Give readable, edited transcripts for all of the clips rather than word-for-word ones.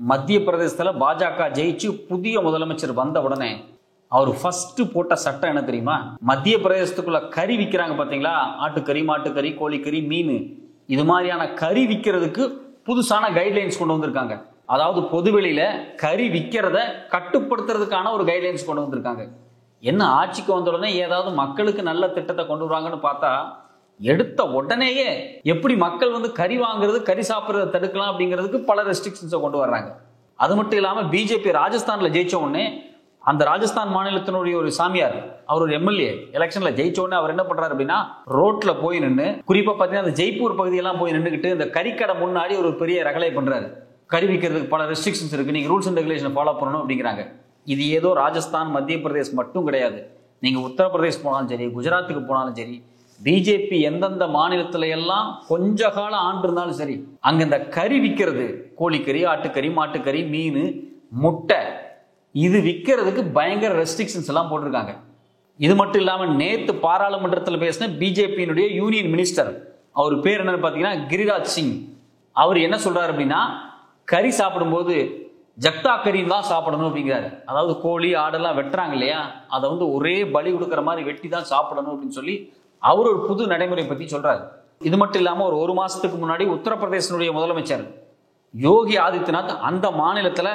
மத்திய பிரதேசத்துல பாஜக ஜெயிச்சு புதிய முதலமைச்சர் வந்த உடனே அவர் ஃபர்ஸ்ட் போட்ட சட்டம் என்ன தெரியுமா? மத்திய பிரதேசத்துக்குள்ள கறி விற்கிறாங்க பாத்தீங்களா, ஆட்டுக்கறி, மாட்டுக்கறி, கோழிக்கறி, மீன், இது மாதிரியான கறி விற்கிறதுக்கு புதுசான கைட்லைன்ஸ் கொண்டு வந்திருக்காங்க. அதாவது பொதுவெளியில கறி விற்கிறத கட்டுப்படுத்துறதுக்கான ஒரு கைட்லைன்ஸ் கொண்டு வந்திருக்காங்க. என்ன ஆட்சிக்கு வந்த உடனே ஏதாவது மக்களுக்கு நல்ல திட்டத்தை கொண்டு வருவாங்கன்னு பார்த்தா, எடுத்த உடனேயே எப்படி மக்கள் கறி வாங்குறது, கறி சாப்பிட்றத தடுக்கலாம் அப்படிங்கிறதுக்கு பல ரெஸ்ட்ரிக்ஷன்ஸை கொண்டு வர்றாங்க. அது மட்டும் இல்லாம பிஜேபி ராஜஸ்தான்ல ஜெயிச்ச உடனே அந்த ராஜஸ்தான் மாநிலத்தினுடைய ஒரு சாமியார், அவர் ஒரு எம்எல்ஏ எலெக்ஷன்ல ஜெயிச்ச உடனே அவர் என்ன பண்றாரு அப்படின்னா, ரோட்ல போய் நின்று, குறிப்பா பாத்தீங்கன்னா அந்த ஜெய்ப்பூர் பகுதியெல்லாம் போய் நின்றுக்கிட்டு இந்த கறிக்கடை முன்னாடி ஒரு பெரிய ரகலை பண்றாரு. கறி விற்கிறதுக்கு பல ரெஸ்ட்ரிக்ஷன்ஸ் இருக்கு, நீங்க ரூல்ஸ் அண்ட் ரெகுலேஷன் ஃபாலோ பண்ணணும் அப்படிங்கிறாங்க. இது ஏதோ ராஜஸ்தான் மத்திய பிரதேஷ் மட்டும் கிடையாது. நீங்க உத்தரப்பிரதேஷ் போனாலும் சரி, குஜராத்துக்கு போனாலும் சரி, பிஜேபி எந்தெந்த மாநிலத்துல எல்லாம் கொஞ்ச காலம் ஆண்டு இருந்தாலும் சரி, அங்க இந்த கறி விற்கிறது, கோழிக்கறி, ஆட்டுக்கறி, மாட்டுக்கறி, மீன், முட்டை, இது விற்கிறதுக்கு பயங்கர ரெஸ்ட்ரிக்ஷன்ஸ் எல்லாம் போட்டிருக்காங்க. இது மட்டும் இல்லாம நேத்து பாராளுமன்றத்தில் பேசின பிஜேபியினுடைய யூனியன் மினிஸ்டர், அவர் பேர் என்னன்னு பாத்தீங்கன்னா கிரிராஜ் சிங், அவர் என்ன சொல்றாரு அப்படின்னா, கறி சாப்பிடும்போது ஜக்தா கறி தான் சாப்பிடணும் அப்படிங்கிறாரு. அதாவது கோழி, ஆடெல்லாம் வெட்டுறாங்க இல்லையா, அதை ஒரே பலி கொடுக்குற மாதிரி வெட்டி தான் சாப்பிடணும் அப்படின்னு சொல்லி அவர் ஒரு புது நடைமுறை பத்தி சொல்றாரு. இது மட்டும் இல்லாம ஒரு மாசத்துக்கு முன்னாடி உத்தரப்பிரதேசனுடைய முதலமைச்சர் யோகி ஆதித்யநாத் அந்த மாநிலத்துல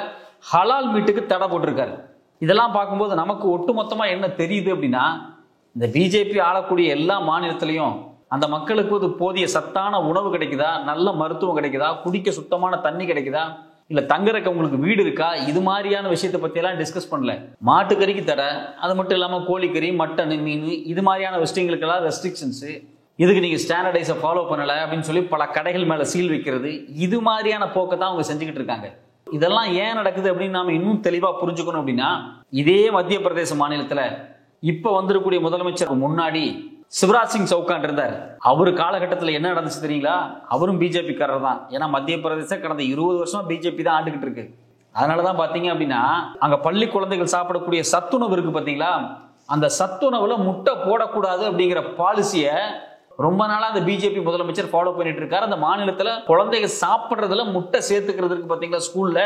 ஹலால் மீட்டுக்கு தடை போட்டிருக்காரு. இதெல்லாம் பார்க்கும்போது நமக்கு ஒட்டுமொத்தமா என்ன தெரியுது அப்படின்னா, இந்த பிஜேபி ஆளக்கூடிய எல்லா மாநிலத்திலையும் அந்த மக்களுக்கு போதிய சத்தான உணவு கிடைக்குதா, நல்ல மருத்துவம் கிடைக்குதா, குடிக்க சுத்தமான தண்ணி கிடைக்குதா, இல்ல தங்குறதுக்கு உங்களுக்கு வீடு இருக்கா, இது மாதிரியான விஷயத்தை பத்தி எல்லாம் டிஸ்கஸ் பண்ணல. மாட்டுக்கறிக்கு தடை, அது மட்டும் இல்லாம கோழிக்கறி, மட்டன், மீன், இது மாதிரியான விஷயங்களுக்கு எல்லாம் ரெஸ்ட்ரிக்ஷன்ஸ், இதுக்கு நீங்க ஸ்டாண்டர்டைஸை ஃபாலோ பண்ணல அப்படின்னு சொல்லி பல கடைகள் மேல சீல் வைக்கிறது, இது மாதிரியான போக்கை தான் அவங்க செஞ்சுக்கிட்டு இருக்காங்க. இதெல்லாம் ஏன் நடக்குது அப்படின்னு நாம இன்னும் தெளிவா புரிஞ்சுக்கணும் அப்படின்னா, இதே மத்திய பிரதேச மாநிலத்துல இப்ப வந்திருக்கக்கூடிய முதலமைச்சர் முன்னாடி சிவராஜ் சிங் சௌகான் இருந்தார். அவரு காலகட்டத்தில் என்ன நடந்துச்சு தெரியுங்களா? அவரும் பிஜேபி காரர் தான். ஏன்னா மத்திய பிரதேச கடந்த 20 வருஷமா பிஜேபி தான் ஆண்டுகிட்டு இருக்கு. அதனாலதான் பாத்தீங்க அப்படின்னா, அங்க பள்ளி குழந்தைகள் சாப்பிடக்கூடிய சத்துணவு இருக்கு பாத்தீங்களா, அந்த சத்துணவுல முட்டை போடக்கூடாது அப்படிங்கிற பாலிசிய ரொம்ப நாளா அந்த பிஜேபி முதலமைச்சர் ஃபாலோ பண்ணிட்டு இருக்காரு. அந்த மாநிலத்துல குழந்தைகள் சாப்பிடுறதுல முட்டை சேர்த்துக்கிறதுக்கு பாத்தீங்களா ஸ்கூல்ல,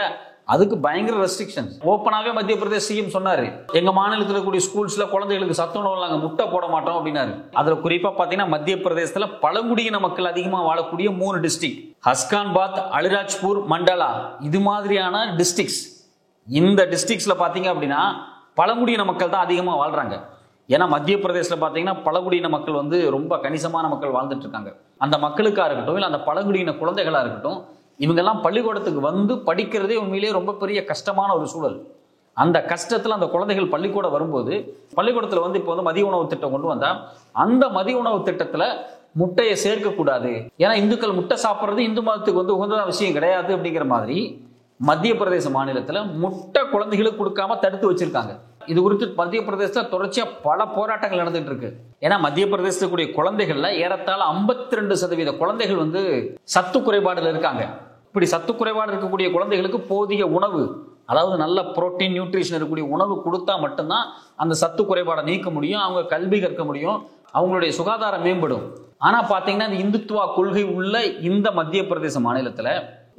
அதுக்கு பயங்கர ரெஸ்ட்ரிக்ஷன்ஸ். ஓப்பனாவே மத்திய பிரதேச சிஎம் சொன்னாரு, எங்க மாநிலத்தில் இருக்கக்கூடிய ஸ்கூல்ஸ்ல குழந்தைகளுக்கு சத்துணவு நாங்க முட்டை போட மாட்டோம் அப்படின்னாரு. அதுல குறிப்பா பாத்தீங்கன்னா மத்திய பிரதேசத்துல பழங்குடியின மக்கள் அதிகமா வாழக்கூடிய 3 டிஸ்ட்ரிக்ட், ஹஸ்கான்பாத், அலிராஜ்பூர், மண்டலா, இது மாதிரியான டிஸ்ட்ரிக்ட்ஸ். இந்த டிஸ்ட்ரிக்ட்ஸ்ல பாத்தீங்க அப்படின்னா பழங்குடியின மக்கள் தான் அதிகமா வாழ்றாங்க. ஏன்னா மத்திய பிரதேசத்துல பாத்தீங்கன்னா பழங்குடியின மக்கள் ரொம்ப கணிசமான மக்கள் வாழ்ந்துட்டு இருக்காங்க. அந்த மக்களுக்கா இருக்கட்டும், இல்ல அந்த பழங்குடியின குழந்தைகளா இருக்கட்டும், இவங்கெல்லாம் பள்ளிக்கூடத்துக்கு படிக்கிறதே உண்மையிலேயே ரொம்ப பெரிய கஷ்டமான ஒரு சூழல். அந்த கஷ்டத்துல அந்த குழந்தைகள் பள்ளிக்கூடம் வரும்போது, பள்ளிக்கூடத்துல இப்போ மதிய உணவு திட்டம் கொண்டு வந்தா, அந்த மதிய உணவு திட்டத்துல முட்டையை சேர்க்க கூடாது, ஏன்னா இந்துக்கள் முட்டை சாப்பிட்றது இந்து மதத்துக்கு உகந்த விஷயம் கிடையாது அப்படிங்கிற மாதிரி மத்திய பிரதேச மாநிலத்துல முட்டை குழந்தைகளுக்கு கொடுக்காம தடுத்து வச்சிருக்காங்க. இது குறித்து மத்திய பிரதேசத்துல தொடர்ச்சியா பல போராட்டங்கள் நடந்துட்டு இருக்கு. ஏன்னா மத்திய பிரதேசத்துல கூடிய குழந்தைகள்ல ஏறத்தாழ 52% குழந்தைகள் சத்து குறைபாடுல இருக்காங்க. இப்படி சத்து குறைபாடு இருக்கக்கூடிய குழந்தைகளுக்கு போதிய உணவு, அதாவது நல்ல புரோட்டீன், நியூட்ரிஷன் இருக்கக்கூடிய உணவு கொடுத்தா மட்டும்தான் அந்த சத்து குறைபாடை நீக்க முடியும், அவங்க கல்வி கற்க முடியும், அவங்களுடைய சுகாதாரம் மேம்படும். ஆனா பாத்தீங்கன்னா இந்த இந்துத்துவா கொள்கை உள்ள இந்த மத்திய பிரதேச மாநிலத்துல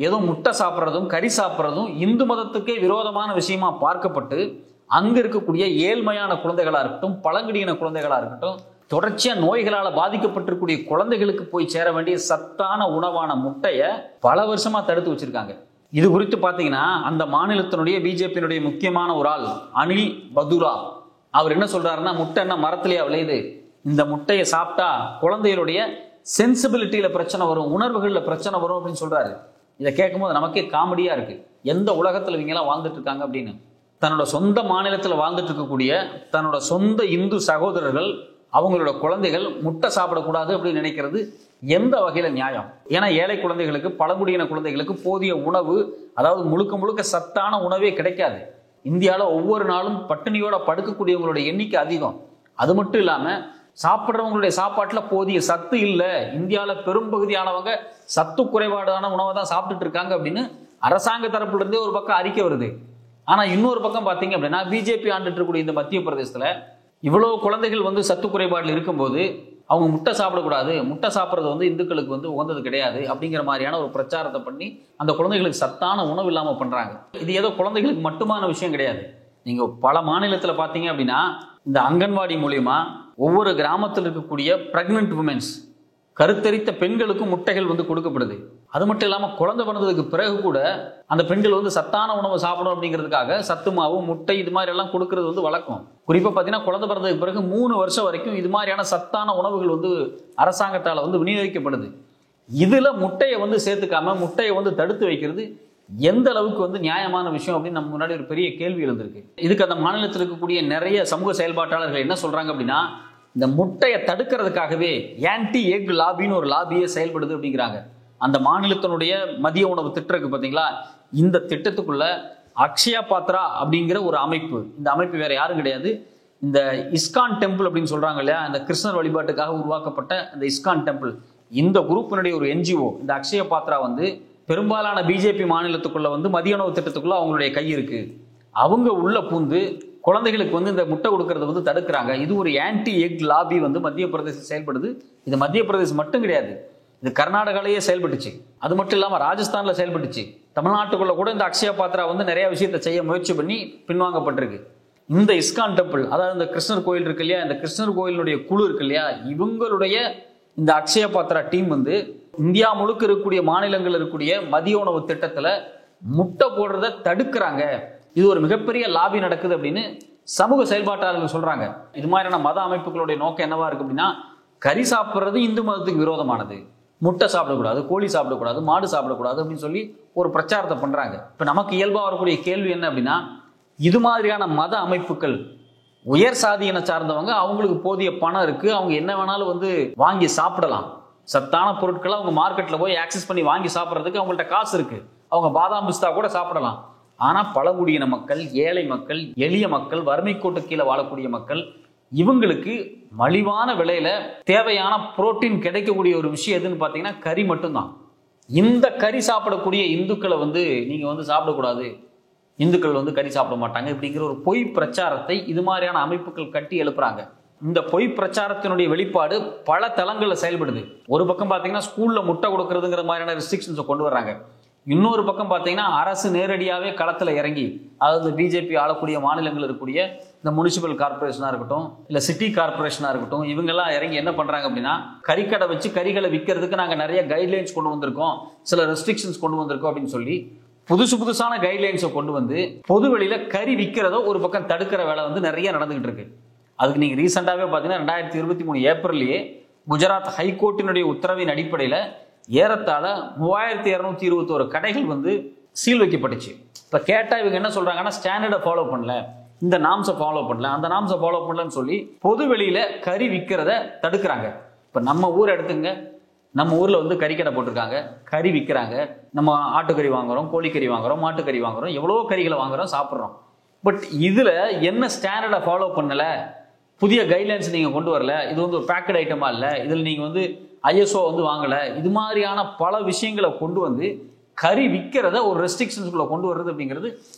ஏதோ முட்டை சாப்பிட்றதும் கறி சாப்பிட்றதும் இந்து மதத்துக்கே விரோதமான விஷயமா பார்க்கப்பட்டு, அங்க இருக்கக்கூடிய ஏழ்மையான குழந்தைகளா இருக்கட்டும், பழங்குடியின குழந்தைகளா இருக்கட்டும், தொடர்ச்சியா நோய்களால பாதிக்கப்பட்டிருக்கூடிய குழந்தைகளுக்கு போய் சேர வேண்டிய சத்தான உணவான முட்டைய பல வருஷமா தடுத்து வச்சிருக்காங்க. இது குறித்து பாத்தீங்கன்னா அந்த மாநிலத்தினுடைய பிஜேபியினுடைய முக்கியமான ஒரு ஆள் அனில் பதுரா, அவர் என்ன சொல்றாருன்னா, முட்டை என்ன மரத்திலேயே விளையுது, இந்த முட்டையை சாப்பிட்டா குழந்தைகளுடைய சென்சிபிலிட்டியில பிரச்சனை வரும், உணர்வுகள்ல பிரச்சனை வரும் அப்படின்னு சொல்றாரு. இதை கேட்கும்போது நமக்கே காமெடியா இருக்கு. எந்த உலகத்துல இவங்க எல்லாம் வாழ்ந்துட்டு இருக்காங்க அப்படின்னு. தன்னோட சொந்த மாநிலத்தில் வாழ்ந்துட்டு இருக்கக்கூடிய தன்னோட சொந்த இந்து சகோதரர்கள், அவங்களோட குழந்தைகள் முட்டை சாப்பிடக்கூடாது அப்படின்னு நினைக்கிறது எந்த வகையில நியாயம்? ஏன்னா ஏழை குழந்தைகளுக்கு, பழங்குடியின குழந்தைகளுக்கு போதிய உணவு, அதாவது முழுக்க முழுக்க சத்தான உணவே கிடைக்காது. இந்தியாவில் ஒவ்வொரு நாளும் பட்டினியோட படுக்கக்கூடியவங்களுடைய எண்ணிக்கை அதிகம். அது மட்டும் இல்லாம சாப்பிட்றவங்களுடைய சாப்பாட்டுல போதிய சத்து இல்லை. இந்தியாவில் பெரும்பகுதியானவங்க சத்து குறைபாடான உணவை தான் சாப்பிட்டுட்டு இருக்காங்க அப்படின்னு அரசாங்க தரப்புல இருந்தே ஒரு பக்கம் அறிக்கை வருது. ஆனா இன்னொரு பக்கம் பாத்தீங்க அப்படின்னா பிஜேபி ஆண்டுட்டு இருக்கக்கூடிய இந்த மத்திய பிரதேசத்துல இவ்வளவு குழந்தைகள் சத்து குறைபாடுல இருக்கும்போது அவங்க முட்டை சாப்பிடக்கூடாது, முட்டை சாப்பிட்றது வந்து இந்துக்களுக்கு வந்து உகந்தது கிடையாது அப்படிங்கிற மாதிரியான ஒரு பிரச்சாரத்தை பண்ணி அந்த குழந்தைகளுக்கு சத்தான உணவு இல்லாமல் பண்றாங்க. இது ஏதோ குழந்தைகளுக்கு மட்டுமான விஷயம் கிடையாது. நீங்க பல மாநிலத்தில் பார்த்தீங்க அப்படின்னா இந்த அங்கன்வாடி மூலியமா ஒவ்வொரு கிராமத்தில் இருக்கக்கூடிய பிரெக்னன்ட் உமன்ஸ், கருத்தரித்த பெண்களுக்கும் முட்டைகள் வந்து கொடுக்கப்படுது. அது மட்டும் இல்லாமல் குழந்தை பிறந்ததுக்கு பிறகு கூட அந்த பெண்கள் வந்து சத்தான உணவு சாப்பிடணும் அப்படிங்கிறதுக்காக சத்து மாவு, முட்டை இது மாதிரி எல்லாம் கொடுக்கறது வந்து வழக்கம். குறிப்பாக பார்த்தீங்கன்னா குழந்தை பிறந்ததுக்கு பிறகு 3 வருஷம் வரைக்கும் இது மாதிரியான சத்தான உணவுகள் வந்து அரசாங்கத்தால் வந்து விநியோகிக்கப்படுது. இதுல முட்டையை வந்து சேர்த்துக்காம முட்டையை வந்து தடுத்து வைக்கிறது எந்த அளவுக்கு வந்து நியாயமான விஷயம் அப்படின்னு நம்ம முன்னாடி ஒரு பெரிய கேள்வி எழுந்திருக்கு. இதுக்கு அந்த மாநிலத்தில் இருக்கக்கூடிய நிறைய சமூக செயல்பாட்டாளர்கள் என்ன சொல்றாங்க அப்படின்னா, இந்த முட்டையை தடுக்கிறதுக்காகவே ஆன்டி எக் லாபின்னு ஒரு லாபியே செயல்படுது அப்படிங்கிறாங்க. அந்த மாநிலத்தினுடைய மதிய உணவு திட்டம் இருக்கு பார்த்தீங்களா, இந்த திட்டத்துக்குள்ள அக்ஷயா பாத்ரா அப்படிங்கிற ஒரு அமைப்பு, இந்த அமைப்பு வேற யாரும் கிடையாது, இந்த இஸ்கான் டெம்பிள் அப்படின்னு சொல்றாங்க இல்லையா, இந்த கிருஷ்ணர் வழிபாட்டுக்காக உருவாக்கப்பட்ட இந்த இஸ்கான் டெம்பிள், இந்த குரூப்பினுடைய ஒரு என்ஜிஓ இந்த அக்ஷய பாத்ரா வந்து பெரும்பாலான பிஜேபி மாநிலத்துக்குள்ள வந்து மதிய உணவு திட்டத்துக்குள்ள அவங்களுடைய கை இருக்கு. அவங்க உள்ள பூந்து குழந்தைகளுக்கு வந்து இந்த முட்டை கொடுக்கறத வந்து தடுக்கிறாங்க. இது ஒரு ஆன்டி எக் லாபி வந்து மத்திய பிரதேசம் செயல்படுது. இது மத்திய பிரதேசம் மட்டும் கிடையாது, இது கர்நாடகாலேயே செயல்பட்டுச்சு. அது மட்டும் இல்லாம ராஜஸ்தான்ல செயல்பட்டுச்சு. தமிழ்நாட்டுக்குள்ள கூட இந்த அக்ஷய பாத்ரா வந்து நிறைய விஷயத்தை செய்ய முயற்சி பண்ணி பின்வாங்கப்பட்டிருக்கு. இந்த இஸ்கான் டெம்பிள், அதாவது இந்த கிருஷ்ணர் கோயில் இருக்கு இல்லையா, இந்த கிருஷ்ணர் கோயிலுடைய குழு இருக்கு இல்லையா, இவங்களுடைய இந்த அக்ஷய பாத்ரா டீம் வந்து இந்தியா முழுக்க இருக்கக்கூடிய மாநிலங்கள் இருக்கக்கூடிய மதிய உணவு திட்டத்துல முட்டை போடுறத தடுக்கிறாங்க. இது ஒரு மிகப்பெரிய லாபி நடக்குது அப்படின்னு சமூக செயல்பாட்டாளர்கள் சொல்றாங்க. இது மாதிரியான மத அமைப்புகளுடைய நோக்கம் என்னவா இருக்கு அப்படின்னா, கறி சாப்பிட்றது இந்து மதத்துக்கு விரோதமானது, முட்டை சாப்பிடக்கூடாது, கோழி சாப்பிடக்கூடாது, மாடு சாப்பிடக்கூடாது அப்படின்னு சொல்லி ஒரு பிரச்சாரத்தை பண்றாங்க. இப்ப நமக்கு இயல்பா வரக்கூடிய கேள்வி என்ன அப்படின்னா, இது மாதிரியான மத அமைப்புகள் உயர் சாதியினை சார்ந்தவங்க, அவங்களுக்கு போதிய பணம் இருக்கு, அவங்க என்ன வேணாலும் வந்து வாங்கி சாப்பிடலாம், சத்தான பொருட்களை அவங்க மார்க்கெட்ல போய் ஆக்சஸ் பண்ணி வாங்கி சாப்பிட்றதுக்கு அவங்கள்ட்ட காசு இருக்கு, அவங்க பாதாம் பிஸ்தா கூட சாப்பிடலாம். ஆனா பழங்குடியின மக்கள், ஏழை மக்கள், எளிய மக்கள், வறுமை கோட்டு கீழே வாழக்கூடிய மக்கள், இவங்களுக்கு மலிவான விலையில தேவையான புரோட்டீன் கிடைக்கக்கூடிய ஒரு விஷயம் எதுன்னு பாத்தீங்கன்னா கறி மட்டும்தான். இந்த கறி சாப்பிடக்கூடிய இந்துக்களை வந்து நீங்க வந்து சாப்பிடக்கூடாது, இந்துக்கள் வந்து கறி சாப்பிட மாட்டாங்க இப்படிங்கிற ஒரு பொய் பிரச்சாரத்தை இது மாதிரியான அமைப்புகள் கட்டி எழுப்புறாங்க. இந்த பொய் பிரச்சாரத்தினுடைய வெளிப்பாடு பல தளங்கள்ல செயல்படுது. ஒரு பக்கம் பாத்தீங்கன்னா ஸ்கூல்ல முட்டை கொடுக்கறதுங்கிற மாதிரியான ரெஸ்ட்ரிக்ஷன்ஸை கொண்டு வர்றாங்க. இன்னொரு பக்கம் பார்த்தீங்கன்னா அரசு நேரடியாகவே களத்தில் இறங்கி, அதாவது பிஜேபி ஆளக்கூடிய மாநிலங்கள் இருக்கக்கூடிய இந்த முனிசிபல் கார்பரேஷனாக இருக்கட்டும், இல்லை சிட்டி கார்பரேஷனாக இருக்கட்டும், இவங்கெல்லாம் இறங்கி என்ன பண்ணுறாங்க அப்படின்னா, கறிக்கடை வச்சு கறிகளை விற்கிறதுக்கு நாங்கள் நிறைய கைட்லைன்ஸ் கொண்டு வந்திருக்கோம், சில ரெஸ்ட்ரிக்ஷன்ஸ் கொண்டு வந்திருக்கோம் அப்படின்னு சொல்லி புதுசான கைட்லைன்ஸை கொண்டு வந்து பொது வெளியில கறி விற்கிறதோ ஒரு பக்கம் தடுக்கிற வேலை வந்து நிறைய நடந்துகிட்டு இருக்கு. அதுக்கு நீங்கள் ரீசெண்டாகவே பார்த்தீங்கன்னா 2023 ஏப்ரல்லையே குஜராத் ஹைகோர்ட்டினுடைய உத்தரவின் அடிப்படையில் ஏறத்தாழ 3221 கடைகள் வந்து சீல் வைக்கப்பட்டுச்சு. இப்போ கேட்டால் இவங்க என்ன சொல்றாங்கன்னா, ஸ்டாண்டர்டை ஃபாலோ பண்ணல, இந்த நாம்ஸை ஃபாலோ பண்ணல, அந்த நாம்ஸை ஃபாலோ பண்ணலன்னு சொல்லி பொது வெளியில கறி விற்கிறத தடுக்கிறாங்க. இப்போ நம்ம ஊர் எடுத்துங்க, நம்ம ஊர்ல வந்து கறிக்கடை போட்டிருக்காங்க, கறி விற்கிறாங்க, நம்ம ஆட்டுக்கறி வாங்குறோம், கோழிக்கறி வாங்குறோம், மாட்டுக்கறி வாங்குறோம், எவ்வளவோ கறிகளை வாங்குறோம், சாப்பிட்றோம். பட் இதுல என்ன ஸ்டாண்டர்டை ஃபாலோ பண்ணல, புதிய கைட்லைன்ஸ் நீங்க கொண்டு வரல, இது வந்து ஒரு பேக்கட் ஐட்டமா இல்லை, இதில் நீங்க வந்து ISO வந்து வாங்கல, இது மாதிரியான பல விஷயங்களை கொண்டு வந்து கறி விற்கிறத ஒரு ரெஸ்ட்ரிக்ஷன்ஸ்குள்ள கொண்டு வர்றது அப்படிங்கிறது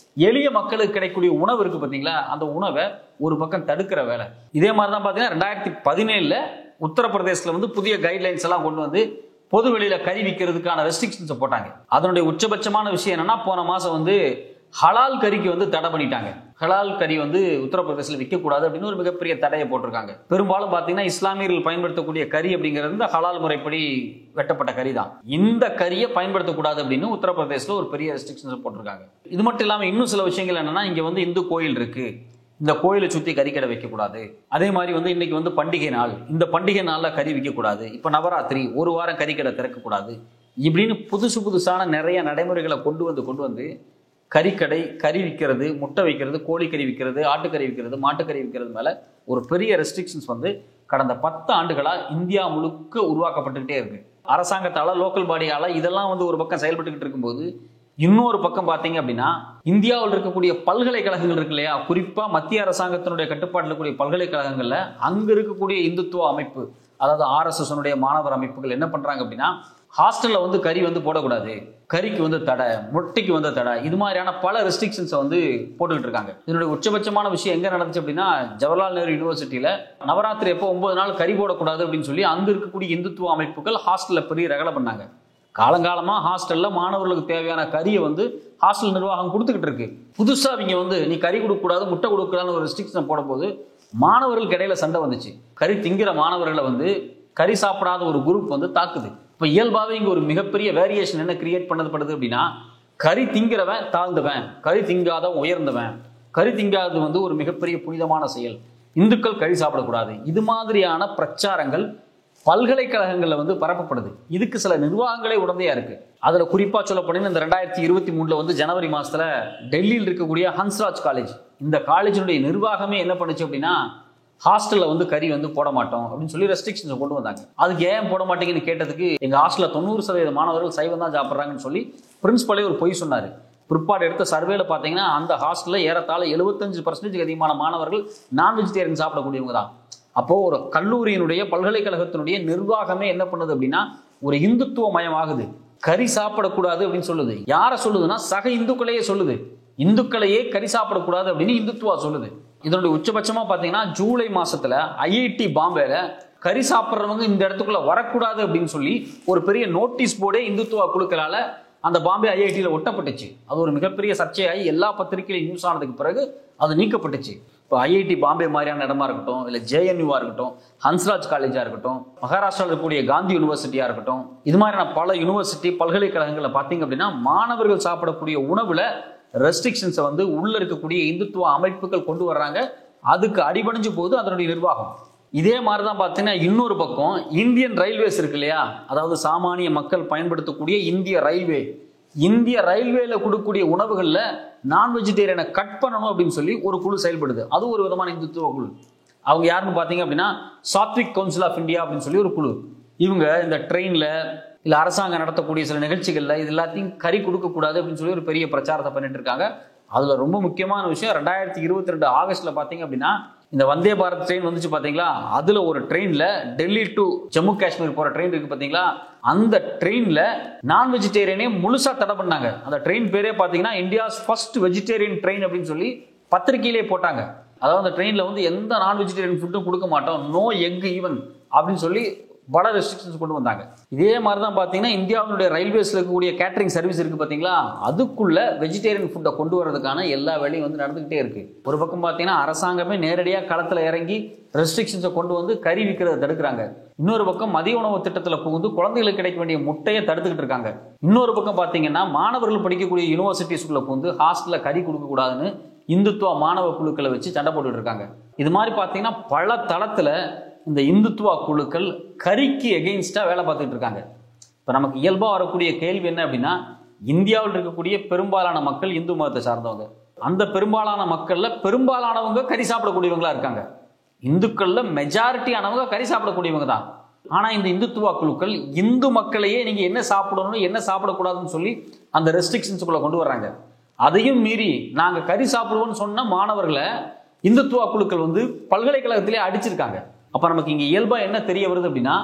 எளிய மக்களுக்கு கிடைக்கக்கூடிய உணவு இருக்கு பார்த்தீங்களா, அந்த உணவை ஒரு பக்கம் தடுக்கிற வேலை. இதே மாதிரி தான் பார்த்தீங்கன்னா 2017 உத்தரப்பிரதேசத்தில் வந்து புதிய கைட்லைன்ஸ் எல்லாம் கொண்டு வந்து பொது வெளியில கறி விற்கிறதுக்கான ரெஸ்ட்ரிக்ஷன்ஸை போட்டாங்க. அதனுடைய உச்சபட்சமான விஷயம் என்னன்னா, போன மாசம் வந்து ஹலால் கறிக்கு வந்து தடை பண்ணிட்டாங்க. ஹலால் கறி வந்து உத்தரப்பிரதேசத்தில் விற்கக்கூடாது அப்படின்னு ஒரு மிகப்பெரிய தடையை போட்டிருக்காங்க. பெரும்பாலும் பார்த்தீங்கன்னா இஸ்லாமியர்கள் பயன்படுத்தக்கூடிய கறி அப்படிங்கிறது இந்த ஹலால் முறைப்படி வெட்டப்பட்ட கறி தான். இந்த கறியை பயன்படுத்தக்கூடாது அப்படின்னு உத்தரப்பிரதேசத்தில் ஒரு பெரிய ரெஸ்ட்ரிக்ஷன்ஸ் போட்டிருக்காங்க. இது மட்டும் இல்லாமல் இன்னும் சில விஷயங்கள் என்னன்னா, இங்க வந்து இந்து கோயில் இருக்கு, இந்த கோயிலை சுற்றி கறிக்கடை வைக்கக்கூடாது. அதே மாதிரி வந்து இன்னைக்கு வந்து பண்டிகை நாள், இந்த பண்டிகை நாளில் கறி விற்கக்கூடாது. இப்போ நவராத்திரி, ஒரு வாரம் கறிக்கடை திறக்கக்கூடாது. இப்படின்னு புதுசான நிறைய நடைமுறைகளை கொண்டு வந்து கறிக்கடை, கறி விற்கிறது, முட்டை வைக்கிறது, கோழிக்கறி விற்கிறது, ஆட்டுக்கறி விற்கிறது, மாட்டுக்கறி விற்கிறது மேல ஒரு பெரிய ரெஸ்ட்ரிக்ஷன்ஸ் வந்து கடந்த 10 ஆண்டுகளா இந்தியா முழுக்க உருவாக்கப்பட்டுக்கிட்டே இருக்கு. அரசாங்கத்தால, லோக்கல் பாடியால இதெல்லாம் வந்து ஒரு பக்கம் செயல்பட்டுக்கிட்டு இருக்கும்போது, இன்னொரு பக்கம் பார்த்தீங்க அப்படின்னா இந்தியாவில் இருக்கக்கூடிய பல்கலைக்கழகங்கள் இருக்கு இல்லையா, குறிப்பா மத்திய அரசாங்கத்தினுடைய கட்டுப்பாட்டில் இருக்கக்கூடிய பல்கலைக்கழகங்கள்ல அங்க இருக்கக்கூடிய இந்துத்துவ அமைப்பு, அதாவது RSS மாணவர் அமைப்புகள் என்ன பண்றாங்க அப்படின்னா, ஹாஸ்டல்ல வந்து கறி வந்து போடக்கூடாது, கறிக்கு வந்து தடை, முட்டைக்கு வந்து தடை, இது மாதிரியான பல ரெஸ்ட்ரிக்ஷன்ஸை வந்து போட்டுக்கிட்டு இருக்காங்க. இதனுடைய உச்சபட்சமான விஷயம் எங்க நடந்துச்சு அப்படின்னா, ஜவஹர்லால் நேரு யூனிவர்சிட்டியில நவராத்திரி எப்போ 9 நாள் கறி போடக்கூடாது அப்படின்னு சொல்லி அங்க இருக்கக்கூடிய இந்துத்துவ அமைப்புகள் ஹாஸ்டல்ல பெரிய ரகலை பண்ணாங்க. காலங்காலமா ஹாஸ்டல்ல மாணவர்களுக்கு தேவையான கறியை வந்து ஹாஸ்டல் நிர்வாகம் கொடுத்துக்கிட்டு இருக்கு. புதுசா இவங்க வந்து நீ கறி கொடுக்கக்கூடாது, முட்டை கொடுக்கக்கூடாதுன்னு ஒரு ரெஸ்ட்ரிக்ஷன் போடும்போது மாணவர்களுக்கு இடையில சண்டை வந்துச்சு. கறி திங்கிற மாணவர்களை வந்து கறி சாப்பிடாத ஒரு குரூப் வந்து தாக்குது. இப்ப இயல்பாவே இங்க ஒரு மிகப்பெரிய வேரியேஷன் என்ன கிரியேட் பண்ணப்படுது அப்படின்னா, கறி திங்கிறவன் தாழ்ந்தவன், கறி திங்காதவன் உயர்ந்தவன், கறி திங்காதது வந்து ஒரு மிகப்பெரிய புனிதமான செயல், இந்துக்கள் கறி சாப்பிடக்கூடாது, இது மாதிரியான பிரச்சாரங்கள் பல்கலைக்கழகங்கள்ல வந்து பரப்பப்படுது. இதுக்கு சில நிர்வாகங்களே உடந்தையா இருக்கு. அதுல குறிப்பா சொல்லப்படும் இந்த 2023 வந்து ஜனவரி மாசத்துல டெல்லியில் இருக்கக்கூடிய ஹன்ஸ்ராஜ் காலேஜ், இந்த காலேஜினுடைய நிர்வாகமே என்ன பண்ணுச்சு அப்படின்னா, ஹாஸ்டல்ல வந்து கறி வந்து போட மாட்டோம் அப்படின்னு சொல்லி ரெஸ்ட்ரிக்ஷன்ஸ் கொண்டு வந்தாங்க. அதுக்கு ஏன் போட மாட்டீங்கன்னு கேட்டதுக்கு, எங்க ஹாஸ்டல்ல 90% மாணவர்கள் சைவம் தான் சாப்பிட்றாங்கன்னு சொல்லி பிரின்சிபலே ஒரு பொய் சொன்னாரு. பிற்பாடு எடுத்த சர்வேல பாத்தீங்கன்னா அந்த ஹாஸ்டல்ல ஏறத்தாழ 75% அதிகமான மாணவர்கள் நான் வெஜிடேரியன் சாப்பிடக்கூடியவங்க தான். அப்போ ஒரு கல்லூரியினுடைய பல்கலைக்கழகத்தினுடைய நிர்வாகமே என்ன பண்ணுது அப்படின்னா, ஒரு இந்துத்துவ மயமாகுது. கறி சாப்பிடக்கூடாது அப்படின்னு சொல்லுது. யாரை சொல்லுதுன்னா, சக இந்துக்களையே சொல்லுது. இந்துக்களையே கறி சாப்பிடக்கூடாது அப்படின்னு இந்துத்துவா சொல்லுது. இதனுடைய உச்சபட்சமா பாத்தீங்கன்னா ஜூலை மாசத்துல ஐஐடி பாம்பேல கறி சாப்பிட்றவங்க இந்த இடத்துக்குள்ள வரக்கூடாது அப்படின்னு சொல்லி ஒரு பெரிய நோட்டீஸ் போர்டே இந்துத்துவா குழுக்களால அந்த பாம்பே ஐஐடியில ஒட்டப்பட்டுச்சு. அது ஒரு மிகப்பெரிய சர்ச்சையாகி எல்லா பத்திரிகையிலும் நியூஸ் ஆனதுக்கு பிறகு அது நீக்கப்பட்டுச்சு. இப்போ ஐஐடி பாம்பே மாதிரியான இடமா இருக்கட்டும், இல்லை ஜேஎன்யூவா இருக்கட்டும், ஹன்ஸ்ராஜ் காலேஜா இருக்கட்டும், மகாராஷ்டிராவில் இருக்கக்கூடிய காந்தி யூனிவர்சிட்டியா இருக்கட்டும், இது மாதிரியான பல யூனிவர்சிட்டி பல்கலைக்கழகங்களை பார்த்தீங்க அப்படின்னா மாணவர்கள் சாப்பிடக்கூடிய உணவுல ரெஸ்ட்ரிக்ஷன்ஸை வந்து உள்ள இருக்கக்கூடிய இந்துத்துவ அமைப்புகள் கொண்டு வர்றாங்க. அதுக்கு அடிபணிஞ்சு போகுது அதனுடைய நிர்வாகம். இதே மாதிரிதான் பார்த்தீங்கன்னா இன்னொரு பக்கம் இந்தியன் ரயில்வேஸ் இருக்கு இல்லையா, அதாவது சாமானிய மக்கள் பயன்படுத்தக்கூடிய இந்திய ரயில்வேல கொடுக்கக்கூடிய உணவுகள்ல நான் வெஜிடேரியனை கட் பண்ணணும் அப்படின்னு சொல்லி ஒரு குழு செயல்படுது. அது ஒரு விதமான இந்துத்துவ குழு. அவங்க யாருன்னு பாத்தீங்க அப்படின்னா, சாத்விக் கவுன்சில் ஆஃப் இந்தியா அப்படின்னு சொல்லி ஒரு குழு. இவங்க இந்த ட்ரெயின்ல இல்ல அரசாங்கம் நடத்தக்கூடிய சில நிகழ்ச்சிகள்ல இது எல்லாத்தையும் கறி கொடுக்க கூடாது அப்படின்னு சொல்லி ஒரு பெரிய பிரச்சாரத்தை பண்ணிட்டு இருக்காங்க. அதுல ரொம்ப முக்கியமான விஷயம், 2022 ஆகஸ்ட்ல பாத்தீங்க அப்படின்னா இந்த வந்தே பாரத் ட்ரெயின் வந்துச்சு பாத்தீங்களா, அதுல ஒரு ட்ரெயின்ல டெல்லி டு ஜம்மு காஷ்மீர் போற ட்ரெயின் இருக்கு பாத்தீங்களா, அந்த ட்ரெயின்ல நான் வெஜிடேரியனே முழுசா தடை பண்ணாங்க. அந்த ட்ரெயின் பேரே பாத்தீங்கன்னா இந்தியாஸ் ஃபர்ஸ்ட் வெஜிடேரியன் ட்ரெயின் அப்படின்னு சொல்லி பத்திரிகையிலே போட்டாங்க. அதாவது அந்த ட்ரெயின்ல வந்து எந்த நான் வெஜிடேரியன் ஃபுட்டும் கொடுக்க மாட்டோம், நோ எக் ஈவன் அப்படின்னு சொல்லி பல ரெஸ்ட்ரிக்ஷன்ஸ் கொண்டு வந்தாங்க. இதே மாதிரி தான் பார்த்தீங்கன்னா இந்தியாவுடைய ரயில்வேஸ்ல இருக்கக்கூடிய கேட்டரிங் சர்வீஸ் இருக்கு பார்த்தீங்களா, அதுக்குள்ள வெஜிடேரியன் ஃபுட்டை கொண்டு வரதுக்கான எல்லா வேலையும் வந்து நடந்துகிட்டே இருக்கு. ஒரு பக்கம் பார்த்தீங்கன்னா அரசாங்கமே நேரடியாக களத்தில் இறங்கி ரெஸ்ட்ரிக்ஷன்ஸை கொண்டு வந்து கறி விற்கிறத தடுக்கிறாங்க. இன்னொரு பக்கம் மதிய உணவு திட்டத்தில் புகுந்து குழந்தைகளுக்கு கிடைக்க வேண்டிய முட்டையை தடுத்துக்கிட்டு இருக்காங்க. இன்னொரு பக்கம் பார்த்தீங்கன்னா மாணவர்கள் படிக்கக்கூடிய யூனிவர்சிட்டிஸ்குள்ள புகுந்து ஹாஸ்டல்ல கறி கொடுக்கக்கூடாதுன்னு இந்துத்துவ மாணவ குழுக்களை வச்சு சண்டை போட்டுட்டு இருக்காங்க. இது மாதிரி பார்த்தீங்கன்னா பல தளத்துல இந்த இந்துத்துவ குழுக்கள் கறிக்கு எகெயின்ஸ்டா வேலை பார்த்துட்டு இருக்காங்க. இப்ப நமக்கு இயல்பா வரக்கூடிய கேள்வி என்ன அப்படின்னா, இந்தியாவில் இருக்கக்கூடிய பெரும்பாலான மக்கள் இந்து மதத்தை சார்ந்தவங்க. அந்த பெரும்பாலான மக்கள்ல பெரும்பாலானவங்க கறி சாப்பிடக்கூடியவங்களா இருக்காங்க. இந்துக்கள்ல மெஜாரிட்டி ஆனவங்க கறி சாப்பிடக்கூடியவங்க தான். ஆனா இந்த இந்துத்துவ குழுக்கள் இந்து மக்களையே நீங்க என்ன சாப்பிடணும் என்ன சாப்பிடக்கூடாதுன்னு சொல்லி அந்த ரெஸ்ட்ரிக்ஷன்ஸ்குள்ள கொண்டு வர்றாங்க. அதையும் மீறி நாங்க கறி சாப்பிடுவோம்னு சொன்ன மாணவர்களை இந்துத்துவ குழுக்கள் வந்து பல்கலைக்கழகத்திலே அடிச்சிருக்காங்க. அப்ப நமக்கு இங்க இயல்பா என்ன தெரிய வருது அப்படின்னா,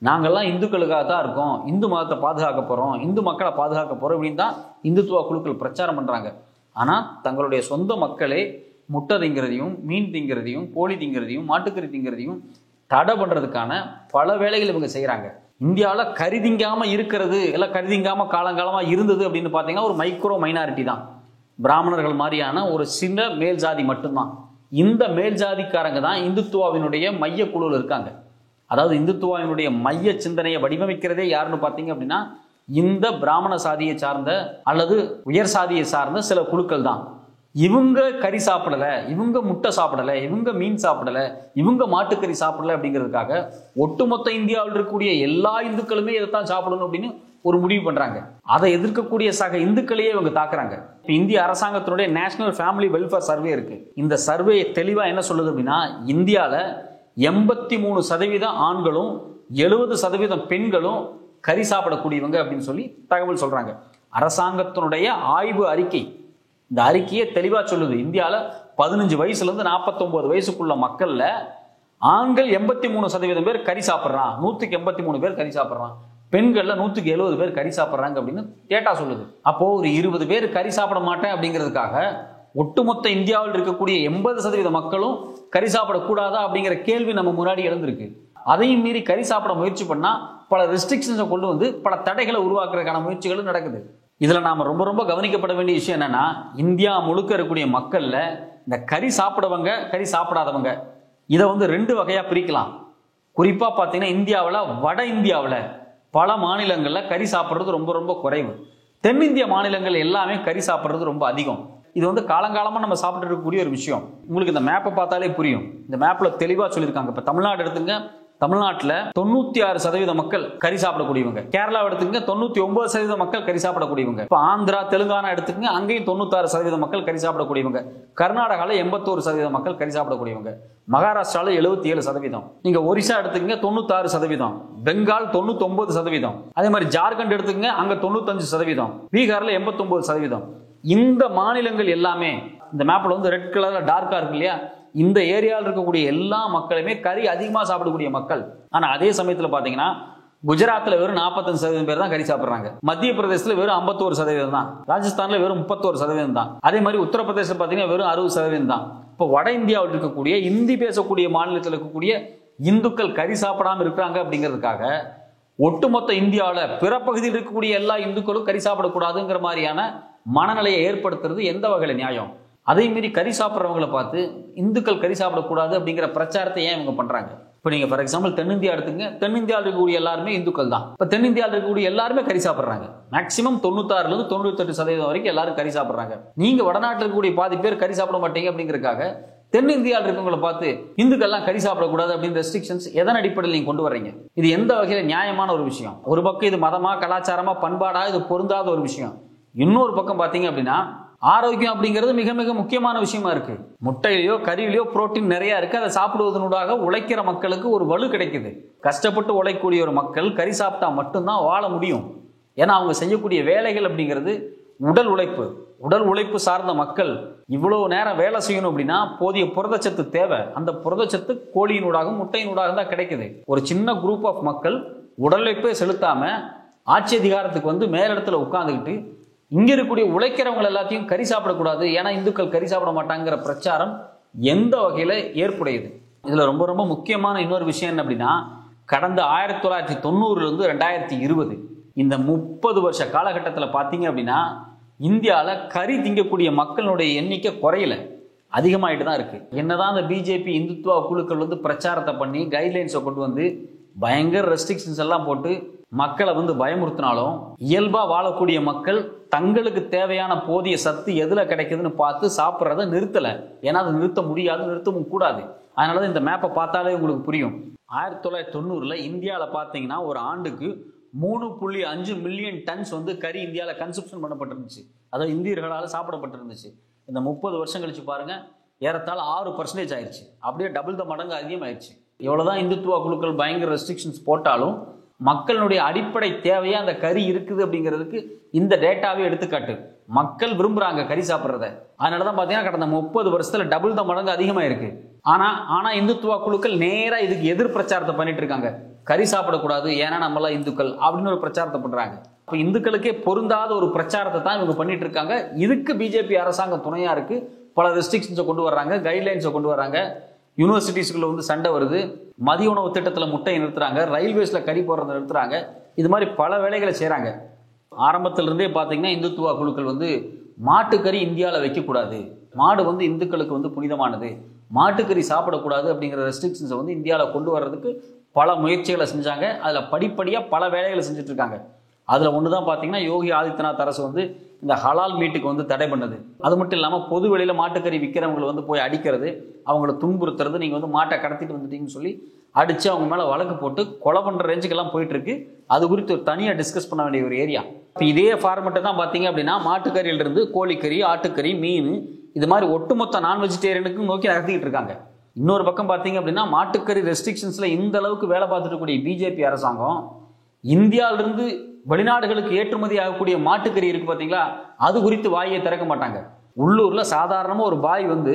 நாங்கெல்லாம் இந்துக்களுக்காக தான் இருக்கோம், இந்து மதத்தை பாதுகாக்க போறோம், இந்து மக்களை பாதுகாக்க போறோம் அப்படின்னு தான் இந்துத்துவ குழுக்கள் பிரச்சாரம் பண்றாங்க. ஆனா தங்களுடைய சொந்த மக்களே முட்டை திங்கிறதையும் மீன் திங்கிறதையும் கோழி திங்கிறதையும் மாட்டுக்கறி திங்கிறதையும் தடை பண்றதுக்கான பல வேலைகள் இவங்க செய்யறாங்க. இந்தியாவில் கறி திங்காம இருக்கிறது எல்லாம் கறி திங்காம காலங்காலமா இருந்தது அப்படின்னு பாத்தீங்கன்னா ஒரு மைக்ரோ மைனாரிட்டி தான். பிராமணர்கள் மாதிரியான ஒரு சின்ன மேல் ஜாதி மட்டும்தான். இந்த மேல் ஜாதிக்காரங்க தான் இந்துத்துவாவினுடைய மைய குழுவில் இருக்காங்க. அதாவது இந்துத்துவாவினுடைய மைய சிந்தனையை வடிவமைக்கிறதே யாருன்னு பார்த்தீங்க அப்படின்னா இந்த பிராமண சாதியை சார்ந்த அல்லது உயர் சாதியை சார்ந்த சில குழுக்கள் தான். இவங்க கறி சாப்பிடல, இவங்க முட்டை சாப்பிடல, இவங்க மீன் சாப்பிடல, இவங்க மாட்டுக்கறி சாப்பிடல அப்படிங்கிறதுக்காக ஒட்டுமொத்த இந்தியாவில் இருக்கக்கூடிய எல்லா இந்துக்களுமே இதைத்தான் சாப்பிடணும் அப்படின்னு ஒரு முடிவு பண்றாங்க. அதை எதிர்க்கக்கூடிய சக இந்துக்களையே இவங்க தாக்குறாங்க. இந்திய அரசாங்கத்தினுடைய நேஷனல் ஃபேமிலி வெல்ஃபேர் சர்வே இருக்கு. இந்த சர்வே தெளிவா என்ன சொல்லுது அப்படின்னா, இந்தியால 83% ஆண்களும் 70% பெண்களும் கறி சாப்பிடக்கூடியவங்க அப்படின்னு சொல்லி தகவல் சொல்றாங்க. அரசாங்கத்தினுடைய ஆய்வு அறிக்கை இந்த அறிக்கையை தெளிவா சொல்லுது. இந்தியால 15 வயசுல இருந்து 49 வயசுக்குள்ள மக்கள்ல ஆண்கள் 83% பேர் கறி சாப்பிட்றான், 183 பேர் கறி சாப்பிட்றான், பெண்கள்ல 170 பேர் கறி சாப்பிட்றாங்க அப்படின்னு டேட்டா சொல்லுது. அப்போ ஒரு 20 பேர் கறி சாப்பிட மாட்டேன் அப்படிங்கிறதுக்காக ஒட்டுமொத்த இந்தியாவில் இருக்கக்கூடிய 80% மக்களும் கறி சாப்பிடக்கூடாதா அப்படிங்கிற கேள்வி நம்ம முன்னாடி எழுந்திருக்கு. அதையும் மீறி கறி சாப்பிட முயற்சி பண்ணா பல ரெஸ்ட்ரிக்ஷன்ஸை கொண்டு வந்து பல தடைகளை உருவாக்குறதுக்கான முயற்சிகளும் நடக்குது. இதுல நாம ரொம்ப ரொம்ப கவனிக்கப்பட வேண்டிய விஷயம் என்னன்னா, இந்தியா முழுக்க இருக்கக்கூடிய மக்கள்ல இந்த கறி சாப்பிடவங்க கறி சாப்பிடாதவங்க இதை வந்து 2 வகையா பிரிக்கலாம். குறிப்பா பாத்தீங்கன்னா இந்தியாவில் வட இந்தியாவில் பல மாநிலங்கள்ல கறி சாப்பிட்றது ரொம்ப ரொம்ப குறைவு. தென்னிந்திய மாநிலங்கள் எல்லாமே கறி சாப்பிட்றது ரொம்ப அதிகம். இது வந்து காலங்காலமா நம்ம சாப்பிட்டு இருக்கக்கூடிய ஒரு விஷயம். உங்களுக்கு இந்த மேப்பை பார்த்தாலே புரியும். இந்த மேப்ல தெளிவா சொல்லியிருக்காங்க. இப்ப தமிழ்நாடு எடுத்துங்க, தமிழ்நாட்டில் 96% மக்கள் கறி சாப்பிடக்கூடியவங்க. கேரளா எடுத்துங்க 99% மக்கள் கறி சாப்பிடக்கூடியவங்க. இப்போ ஆந்திரா தெலுங்கானா எடுத்துங்க, அங்கேயும் 96% மக்கள் கறி சாப்பிடக்கூடியவங்க. கர்நாடகாவில் 81% மக்கள் கறி சாப்பிடக்கூடியவங்க. மகாராஷ்டிராவில் 77%. நீங்க ஒரிசா எடுத்துங்க 96%. பெங்கால் 99%. அதே மாதிரி ஜார்க்கண்ட் எடுத்துங்க, அங்க 95%. பீகார்ல 89%. இந்த மாநிலங்கள் எல்லாமே இந்த மேப்ல வந்து ரெட் கலர்ல டார்க்கா இருக்கு இல்லையா, இந்த ஏரியாவில் இருக்கக்கூடிய எல்லா மக்களுமே கறி அதிகமாக சாப்பிடக்கூடிய மக்கள். ஆனா அதே சமயத்தில் பாத்தீங்கன்னா குஜராத்தில் வெறும் 45% பேர் தான் கறி சாப்பிட்றாங்க. மத்திய பிரதேசத்தில் வெறும் 51% தான். ராஜஸ்தான்ல வெறும் 31% தான். அதே மாதிரி உத்தரப்பிரதேசத்தில் பாத்தீங்கன்னா வெறும் 60% தான். இப்போ வட இந்தியாவில் இருக்கக்கூடிய இந்தி பேசக்கூடிய மாநிலத்தில் இருக்கக்கூடிய இந்துக்கள் கறி சாப்பிடாம இருக்கிறாங்க அப்படிங்கிறதுக்காக ஒட்டுமொத்த இந்தியாவில் பிற பகுதியில் இருக்கக்கூடிய எல்லா இந்துக்களும் கறி சாப்பிடக்கூடாதுங்கிற மாதிரியான மனநிலையை ஏற்படுத்துறது எந்த வகையில நியாயம்? அதே மீறி கறி சாப்பிட்றவங்களை பார்த்து இந்துக்கள் கறி சாப்பிடக்கூடாது அப்படிங்கிற பிரச்சாரத்தை ஏன் இவங்க பண்றாங்க? இப்போ நீங்க ஃபார் எக்ஸாம்பிள் தென்னிந்தியா எடுத்துங்க, தென்னிந்தியாவில் இருக்கக்கூடிய எல்லாருமே இந்துக்கள் தான். இப்போ தென்னிந்தியாவில் இருக்கக்கூடிய எல்லாருமே கறி சாப்பிட்றாங்க. மேக்சிமம் 96 to 98% வரைக்கும் எல்லாரும் கறி சாப்பிட்றாங்க. நீங்க வடநாட்டில் இருக்கக்கூடிய பாதி பேர் கறி சாப்பிட மாட்டீங்க அப்படிங்கிறதுக்காக தென்னிந்தியாவில் இருக்கவங்களை பார்த்து இந்துக்கள்லாம் கறி சாப்பிடக்கூடாது அப்படின்னு ரெஸ்ட்ரிக்ஷன்ஸ் எதன் அடிப்படையில் நீங்க கொண்டு வர்றீங்க? இது எந்த வகையில நியாயமான ஒரு விஷயம்? ஒரு பக்கம் இது மதமா, கலாச்சாரமா, பண்பாடா, இது பொருந்தாத ஒரு விஷயம். இன்னொரு பக்கம் பாத்தீங்க அப்படின்னா ஆரோக்கியம் அப்படிங்கிறது மிக மிக முக்கியமான விஷயமா இருக்கு. முட்டையிலையோ கறியிலையோ புரோட்டீன் நிறைய இருக்கு. அதை சாப்பிடுவதனூடாக உழைக்கிற மக்களுக்கு ஒரு வலு கிடைக்குது. கஷ்டப்பட்டு உழைக்கக்கூடிய ஒரு மக்கள் கறி சாப்பிட்டா மட்டும்தான் வாழ முடியும். ஏன்னா அவங்க செய்யக்கூடிய வேலைகள் அப்படிங்கிறது உடல் உழைப்பு. உடல் உழைப்பு சார்ந்த மக்கள் இவ்வளவு நேரம் வேலை செய்யணும் அப்படின்னா போதிய புரதச்சத்து தேவை. அந்த புரதச்சத்து கோழியினூடாகவும் முட்டையினூடாக தான் கிடைக்குது. ஒரு சின்ன குரூப் ஆஃப் மக்கள் உடல் உழைப்பை செலுத்தாம ஆட்சி அதிகாரத்துக்கு வந்து மேலிடத்துல உட்கார்ந்துக்கிட்டு இங்க இருக்கக்கூடிய உழைக்கிறவங்க எல்லாத்தையும் கறி சாப்பிடக்கூடாது, ஏன்னா இந்துக்கள் கறி சாப்பிட மாட்டாங்கிற பிரச்சாரம் எந்த வகையில ஏற்புடையது? இதுல ரொம்ப ரொம்ப முக்கியமான இன்னொரு விஷயம் என்ன அப்படின்னா, கடந்த 1990 2020 இந்த 30 வருஷ காலகட்டத்தில் பார்த்தீங்க அப்படின்னா இந்தியாவில் கறி திங்கக்கூடிய மக்களுடைய எண்ணிக்கை குறையல, அதிகமாயிட்டு தான் இருக்கு. என்னதான் அந்த பிஜேபி இந்துத்துவ குழுக்கள் வந்து பிரச்சாரத்தை பண்ணி கைட்லைன்ஸை கொண்டு வந்து பயங்கர ரெஸ்ட்ரிக்ஷன்ஸ் எல்லாம் போட்டு மக்களை வந்து பயமுறுத்தினாலும் இயல்பா வாழக்கூடிய மக்கள் தங்களுக்கு தேவையான போதிய சத்து எதுல கிடைக்குதுன்னு பார்த்து சாப்பிட்றத நிறுத்தல. ஏன்னா அது நிறுத்த முடியாது, நிறுத்தவும் கூடாது. அதனாலதான் இந்த மேப்பை பார்த்தாலே உங்களுக்கு புரியும். 1990 இந்தியாவில் பார்த்தீங்கன்னா ஒரு ஆண்டுக்கு 3.5 மில்லியன் டன்ஸ் வந்து கறி இந்தியாவில் கன்சப்ஷன் பண்ணப்பட்டிருந்துச்சு. அதாவது இந்தியர்களால் சாப்பிடப்பட்டிருந்துச்சு. இந்த 30 வருஷம் கழிச்சு பாருங்க, ஏறத்தாழ 6% ஆயிடுச்சு. அப்படியே டபுள் த மடங்கு அதிகமாயிடுச்சு. எவ்வளவுதான் இந்துத்துவ குழுக்கள் பயங்கர ரெஸ்ட்ரிக்ஷன்ஸ் போட்டாலும் மக்களுடைய அடிப்படை தேவையா அந்த கறி இருக்குது அப்படிங்கிறதுக்கு இந்த டேட்டாவே எடுத்துக்காட்டு. மக்கள் விரும்புறாங்க கறி சாப்பிட்றத. அதனாலதான் பாத்தீங்கன்னா கடந்த 30 வருஷத்துல டபுள் த மடங்கு அதிகமா இருக்கு. ஆனா இந்துத்துவ குழுக்கள் நேரா இதுக்கு எதிர் பிரச்சாரத்தை பண்ணிட்டு இருக்காங்க. கறி சாப்பிடக்கூடாது, ஏன்னா நம்மளாம் இந்துக்கள் அப்படின்னு ஒரு பிரச்சாரத்தை பண்றாங்க. இப்ப இந்துக்களுக்கே பொருந்தாத ஒரு பிரச்சாரத்தை தான் இவங்க பண்ணிட்டு இருக்காங்க. இதுக்கு பிஜேபி அரசாங்கம் துணையா இருக்கு. பல ரெஸ்ட்ரிக்ஷன்ஸை கொண்டு வர்றாங்க, கைட்லைன்ஸை கொண்டு வர்றாங்க. யூனிவர்சிட்டிஸ்குள்ள வந்து சண்டை வருது. மதிய உணவு திட்டத்தில் முட்டையை நிறுத்துறாங்க, ரயில்வேஸ்ல கறி போடுறதை நிறுத்துறாங்க. இது மாதிரி பல வேலைகளை செய்யறாங்க. ஆரம்பத்திலிருந்தே பார்த்தீங்கன்னா இந்துத்துவ குழுக்கள் வந்து மாட்டுக்கறி இந்தியாவில் வைக்கக்கூடாது, மாடு வந்து இந்துக்களுக்கு வந்து புனிதமானது, மாட்டுக்கறி சாப்பிடக்கூடாது அப்படிங்கிற ரெஸ்ட்ரிக்ஷன்ஸை வந்து இந்தியாவில் கொண்டு வர்றதுக்கு பல முயற்சிகளை செஞ்சாங்க. அதில் படிப்படியாக பல வேலைகளை செஞ்சுட்டு இருக்காங்க. அதில் ஒன்று தான் பார்த்தீங்கன்னா யோகி ஆதித்யநாத் அரசு வந்து இந்த ஹலால் மீட்டுக்கு வந்து தடை பண்ணது. அது மட்டும் இல்லாமல் பொது வெளியில் மாட்டுக்கறி விற்கிறவங்களை வந்து போய் அடிக்கிறது, அவங்கள துன்புறுத்துறது, நீங்கள் வந்து மாட்டை கடத்திட்டு வந்துட்டீங்கன்னு சொல்லி அடித்து அவங்க மேலே வழக்கு போட்டு கொலை பண்ணுற ரேஞ்சுக்கெல்லாம் போயிட்டு இருக்கு. அது குறித்து ஒரு தனியாக டிஸ்கஸ் பண்ண வேண்டிய ஒரு ஏரியா. இப்போ இதே ஃபார்மெட்டை தான் பார்த்தீங்க அப்படின்னா மாட்டுக்கறியிலிருந்து கோழிக்கறி, ஆட்டுக்கறி, மீன், இது மாதிரி ஒட்டுமொத்த நான் வெஜிடேரியனுக்கும் நோக்கி நகர்த்திக்கிட்டு இருக்காங்க. இன்னொரு பக்கம் பார்த்தீங்க அப்படின்னா மாட்டுக்கறி ரெஸ்ட்ரிக்ஷன்ஸ்ல இந்த அளவுக்கு வேலை பார்த்துட்டு இருக்கக்கூடிய பிஜேபி அரசாங்கம் இந்தியாவிலிருந்து வெளிநாடுகளுக்கு ஏற்றுமதி ஆகக்கூடிய மாட்டுக்கறி இருக்கு பார்த்தீங்களா, அது குறித்து வாயை திறக்க மாட்டாங்க. உள்ளூர்ல சாதாரணமாக ஒரு பாய் வந்து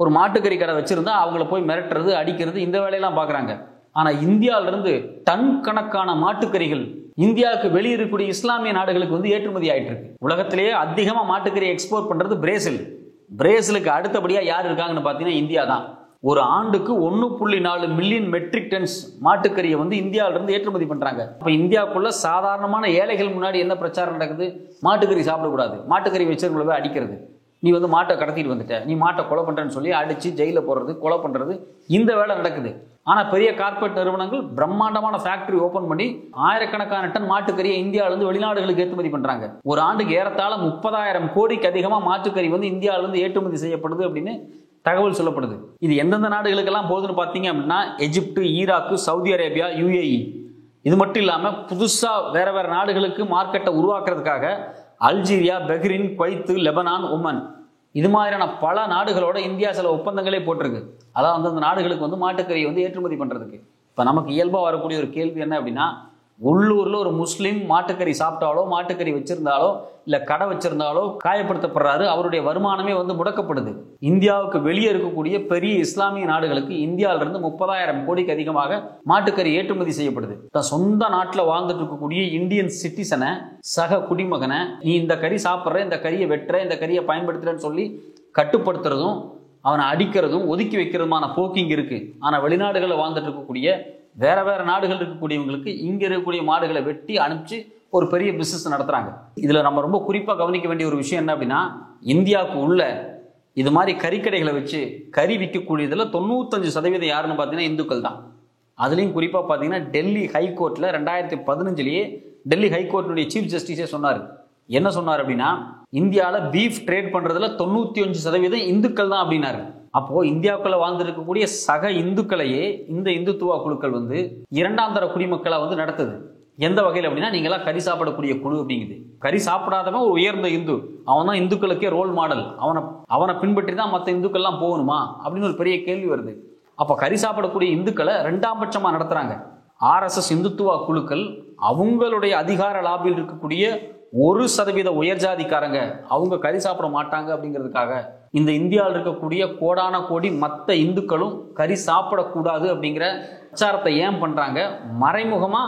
ஒரு மாட்டுக்கறி கடை வச்சிருந்தா அவங்கள போய் மிரட்டுறது, அடிக்கிறது, இந்த வேலையெல்லாம் பார்க்குறாங்க. ஆனால் இந்தியாவிலிருந்து டன் கணக்கான மாட்டுக்கறிகள் இந்தியாவுக்கு வெளியே இருக்கக்கூடிய இஸ்லாமிய நாடுகளுக்கு வந்து ஏற்றுமதி ஆயிட்டு இருக்கு. உலகத்திலேயே அதிகமா மாட்டுக்கறி எக்ஸ்போர்ட் பண்றது பிரேசில். பிரேசிலுக்கு அடுத்தபடியா யார் இருக்காங்கன்னு பாத்தீங்கன்னா இந்தியா தான். ஒரு ஆண்டுக்கு 1.4 மில்லியன் மெட்ரிக் டன்ஸ் மாட்டுக்கறியை வந்து இந்தியாவில இருந்து ஏற்றுமதி பண்றாங்க. இப்ப இந்தியாவுக்குள்ள சாதாரணமான ஏழைகள் முன்னாடி என்ன பிரச்சாரம் நடக்குது? மாட்டுக்கறி சாப்பிடக்கூடாது, மாட்டுக்கறி வச்சிருக்கவங்கள அடிக்கிறது, நீ வந்து மாட்டை கடத்திட்டு வந்துட்ட, நீ மாட்டை கொலை பண்றேன்னு சொல்லி அடிச்சு ஜெயில போடுறது, கொலை பண்றது, இந்த வேலை நடக்குது. ஆனா பெரிய கார்பரேட் நிறுவனங்கள் பிரம்மாண்டமான ஃபேக்டரி ஓபன் பண்ணி ஆயிரக்கணக்கான டன் மாட்டுக்கறியை இந்தியாவில இருந்து வெளிநாடுகளுக்கு ஏற்றுமதி பண்றாங்க. ஒரு ஆண்டுக்கு ஏறத்தாழ 30,000 கோடிக்கு அதிகமா மாட்டுக்கறி வந்து இந்தியாவில இருந்து ஏற்றுமதி செய்யப்படுது அப்படின்னு தகவல் சொல்லப்படுது. இது எந்தெந்த நாடுகளுக்கெல்லாம் போகுதுன்னு பார்த்தீங்க அப்படின்னா Egypt, Iraq, Saudi Arabia, UAE. இது மட்டும் இல்லாமல் புதுசா வேற வேற நாடுகளுக்கு மார்க்கெட்டை உருவாக்குறதுக்காக Algeria, Bahrain, Kuwait, Lebanon, Oman, இது மாதிரியான பல நாடுகளோட இந்தியா சில ஒப்பந்தங்களே போட்டிருக்கு. அதான் வந்து அந்த நாடுகளுக்கு வந்து மாட்டுக்கறியை வந்து ஏற்றுமதி பண்றதுக்கு. இப்போ நமக்கு இயல்பா வரக்கூடிய ஒரு கேள்வி என்ன அப்படின்னா, உள்ளூர்ல ஒரு முஸ்லீம் மாட்டுக்கறி சாப்பிட்டாலோ, மாட்டுக்கறி வச்சிருந்தாலோ, இல்ல கடை வச்சிருந்தாலோ காயப்படுத்தப்படுறாரு, அவருடைய வருமானமே வந்து முடக்கப்படுது. இந்தியாவுக்கு வெளியே இருக்கக்கூடிய பெரிய இஸ்லாமிய நாடுகளுக்கு இந்தியாவில இருந்து 30,000 கோடிக்கு அதிகமாக மாட்டுக்கறி ஏற்றுமதி செய்யப்படுது. தன் சொந்த நாட்டில் வாழ்ந்துட்டு இருக்கக்கூடிய இந்தியன் சிட்டிசனை, சக குடிமகனை, நீ இந்த கறி சாப்பிட்ற, இந்த கறியை வெட்டுற, இந்த கறியை பயன்படுத்துறன்னு சொல்லி கட்டுப்படுத்துறதும், அவனை அடிக்கிறதும், ஒதுக்கி வைக்கிறதுமான போக்கிங் இருக்கு. ஆனா வெளிநாடுகளில் வாழ்ந்துட்டு இருக்கக்கூடிய வேற வேற நாடுகள் இருக்கக்கூடியவங்களுக்கு இங்க இருக்கக்கூடிய மாடுகளை வெட்டி அனுப்பிச்சு ஒரு பெரிய பிசினஸ் நடத்துறாங்க. இதுல நம்ம ரொம்ப குறிப்பா கவனிக்க வேண்டிய ஒரு விஷயம் என்ன அப்படின்னா, இந்தியாவுக்கு உள்ள இது மாதிரி கறிக்கடைகளை வச்சு கறி விற்கக்கூடியதுல 95% யாருன்னு பார்த்தீங்கன்னா இந்துக்கள் தான். அதுலயும் குறிப்பா பார்த்தீங்கன்னா டெல்லி ஹைகோர்ட்ல 2015 டெல்லி ஹைகோர்ட்டுடைய சீஃப் ஜஸ்டிஸே சொன்னார். என்ன சொன்னார் அப்படின்னா, இந்தியாவில் பீஃப் ட்ரேட் பண்றதுல 95% இந்துக்கள் தான் அப்படின்னாரு. அப்போ இந்தியாவுக்குள்ள வாழ்ந்திருக்கக்கூடிய சக இந்துக்களையே இந்த இந்துத்துவ குழுக்கள் வந்து இரண்டாம் தர குடிமக்களா வந்து நடத்துது. எந்த வகையில் அப்படின்னா, நீங்களாம் கறி சாப்பிடக்கூடிய குழு அப்படிங்குது. கறி சாப்பிடாதவன் ஒரு உயர்ந்த இந்து, அவன் தான் இந்துக்களுக்கே ரோல் மாடல், அவனை பின்பற்றி தான் மற்ற இந்துக்கள்லாம் போகணுமா அப்படின்னு ஒரு பெரிய கேள்வி வருது. அப்போ கறி சாப்பிடக்கூடிய இந்துக்களை 2ஆம் பட்சமா நடத்துறாங்க. RSS இந்துத்துவ குழுக்கள் அவங்களுடைய அதிகார லாபியில் இருக்கக்கூடிய 1% உயர் ஜாதிக்காரங்க அவங்க கறி சாப்பிட மாட்டாங்க அப்படிங்கிறதுக்காக இந்த இந்தியாவில் இருக்கக்கூடிய கோடான கோடி மற்ற இந்துக்களும் கறி சாப்பிடக்கூடாது அப்படிங்கிற பிரச்சாரத்தை ஏன் பண்றாங்க? மறைமுகமா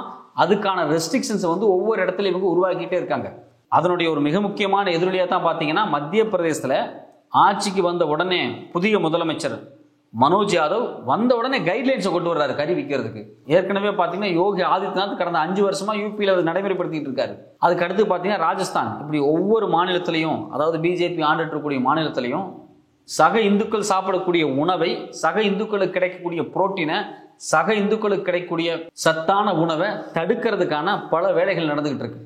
அதுக்கான ரெஸ்ட்ரிக்ஷன்ஸ் வந்து ஒவ்வொரு இடத்துல இவங்க உருவாக்கிட்டே இருக்காங்க. அதனுடைய ஒரு மிக முக்கியமான எதிரொலியா தான் பாத்தீங்கன்னா, மத்திய பிரதேசத்துல ஆட்சிக்கு வந்த உடனே புதிய முதலமைச்சர் மனோஜ் யாதவ் வந்த உடனே கைட்லைன்ஸை கொண்டு வர்றாரு கறி விற்கிறதுக்கு. ஏற்கனவே பார்த்தீங்கன்னா யோகி ஆதித்யநாத் கடந்த 5 வருஷமா யூபியில் நடைமுறைப்படுத்திட்டு இருக்காரு. அதுக்கு அடுத்து பார்த்தீங்கன்னா ராஜஸ்தான், இப்படி ஒவ்வொரு மாநிலத்திலையும், அதாவது பிஜேபி ஆண்டுட்டு இருக்கக்கூடிய மாநிலத்திலையும் சக இந்துக்கள் சாப்பிடக்கூடிய உணவை, சக இந்துக்களுக்கு கிடைக்கக்கூடிய புரோட்டீனை, சக இந்துக்களுக்கு கிடைக்கக்கூடிய சத்தான உணவை தடுக்கிறதுக்கான பல வேலைகள் நடந்துகிட்டு இருக்கு.